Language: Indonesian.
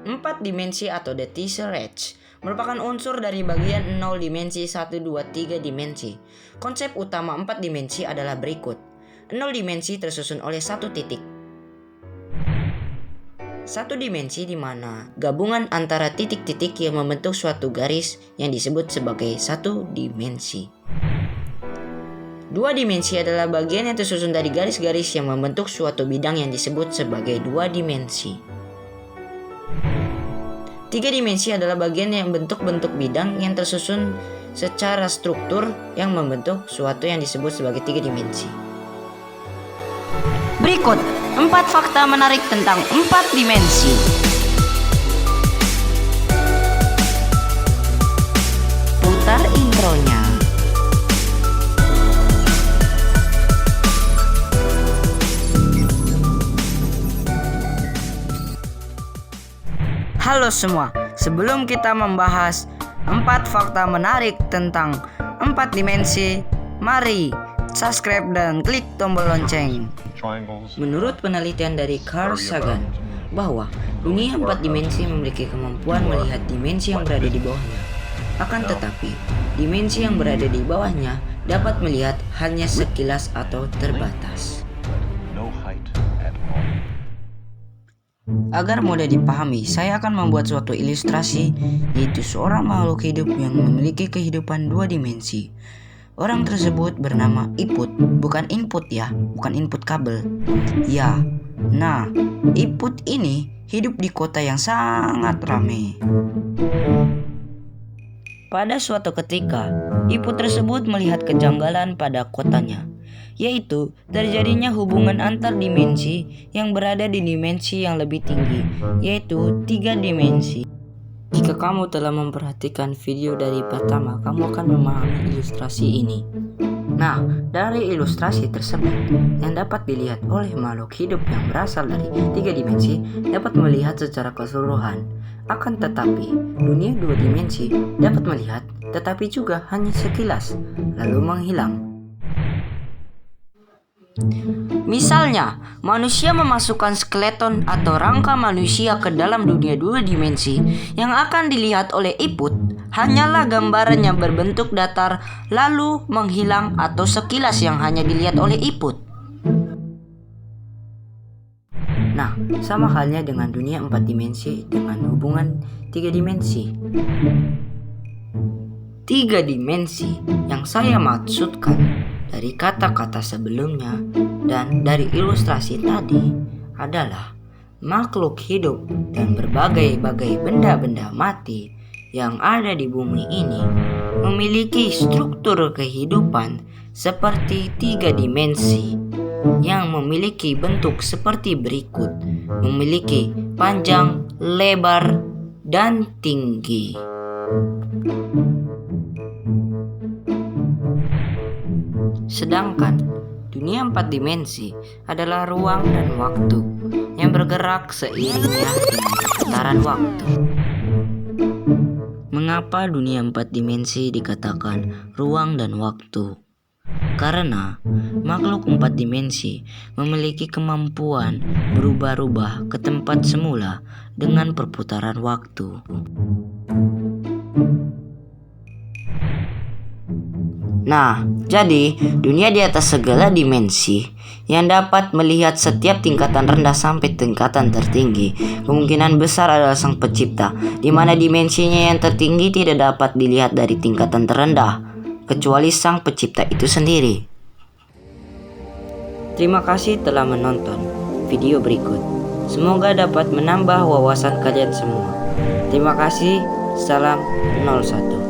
4 dimensi atau the tesseract merupakan unsur dari bagian 0 dimensi, 1, 2, 3 dimensi. Konsep utama 4 dimensi adalah berikut. 0 dimensi tersusun oleh satu titik. Satu dimensi di mana gabungan antara titik-titik yang membentuk suatu garis yang disebut sebagai satu dimensi. 2 dimensi adalah bagian yang tersusun dari garis-garis yang membentuk suatu bidang yang disebut sebagai 2 dimensi. 3 dimensi adalah bagian yang bentuk-bentuk bidang yang tersusun secara struktur yang membentuk suatu yang disebut sebagai 3 dimensi. Berikut 4 fakta menarik tentang 4 dimensi. Putar intronya. Halo semua, sebelum kita membahas 4 fakta menarik tentang 4 dimensi, mari subscribe dan klik tombol lonceng. Menurut penelitian dari Carl Sagan, bahwa dunia 4 dimensi memiliki kemampuan melihat dimensi yang berada di bawahnya. Akan tetapi, dimensi yang berada di bawahnya dapat melihat hanya sekilas atau terbatas. Agar mudah dipahami, saya akan membuat suatu ilustrasi, yaitu seorang makhluk hidup yang memiliki kehidupan 2 dimensi. Orang tersebut bernama Iput, bukan input ya, bukan input kabel. Ya, nah, Iput ini hidup di kota yang sangat ramai. Pada suatu ketika, Iput tersebut melihat kejanggalan pada kotanya, yaitu terjadinya hubungan antar dimensi yang berada di dimensi yang lebih tinggi, yaitu 3 dimensi. Jika kamu telah memperhatikan video dari pertama, kamu akan memahami ilustrasi ini. Nah, dari ilustrasi tersebut yang dapat dilihat oleh makhluk hidup yang berasal dari 3 dimensi dapat melihat secara keseluruhan. Akan tetapi, dunia 2 dimensi dapat melihat tetapi juga hanya sekilas, lalu menghilang. Misalnya, manusia memasukkan skeleton atau rangka manusia ke dalam dunia 2 dimensi, yang akan dilihat oleh Iput hanyalah gambaran yang berbentuk datar lalu menghilang atau sekilas yang hanya dilihat oleh Iput. Nah, sama halnya dengan dunia 4 dimensi dengan hubungan 3 dimensi. 3 dimensi yang saya maksudkan dari kata-kata sebelumnya dan dari ilustrasi tadi adalah makhluk hidup dan berbagai-bagai benda-benda mati yang ada di bumi ini memiliki struktur kehidupan seperti 3 dimensi yang memiliki bentuk seperti berikut, memiliki panjang, lebar, dan tinggi. Sedangkan dunia 4 dimensi adalah ruang dan waktu yang bergerak seiringnya dengan perputaran waktu. Mengapa dunia 4 dimensi dikatakan ruang dan waktu? Karena makhluk 4 dimensi memiliki kemampuan berubah-ubah ke tempat semula dengan perputaran waktu. Nah, jadi dunia di atas segala dimensi yang dapat melihat setiap tingkatan rendah sampai tingkatan tertinggi kemungkinan besar adalah Sang Pencipta, di mana dimensinya yang tertinggi tidak dapat dilihat dari tingkatan terendah kecuali Sang Pencipta itu sendiri. Terima kasih telah menonton video berikut. Semoga dapat menambah wawasan kalian semua. Terima kasih. Salam 01.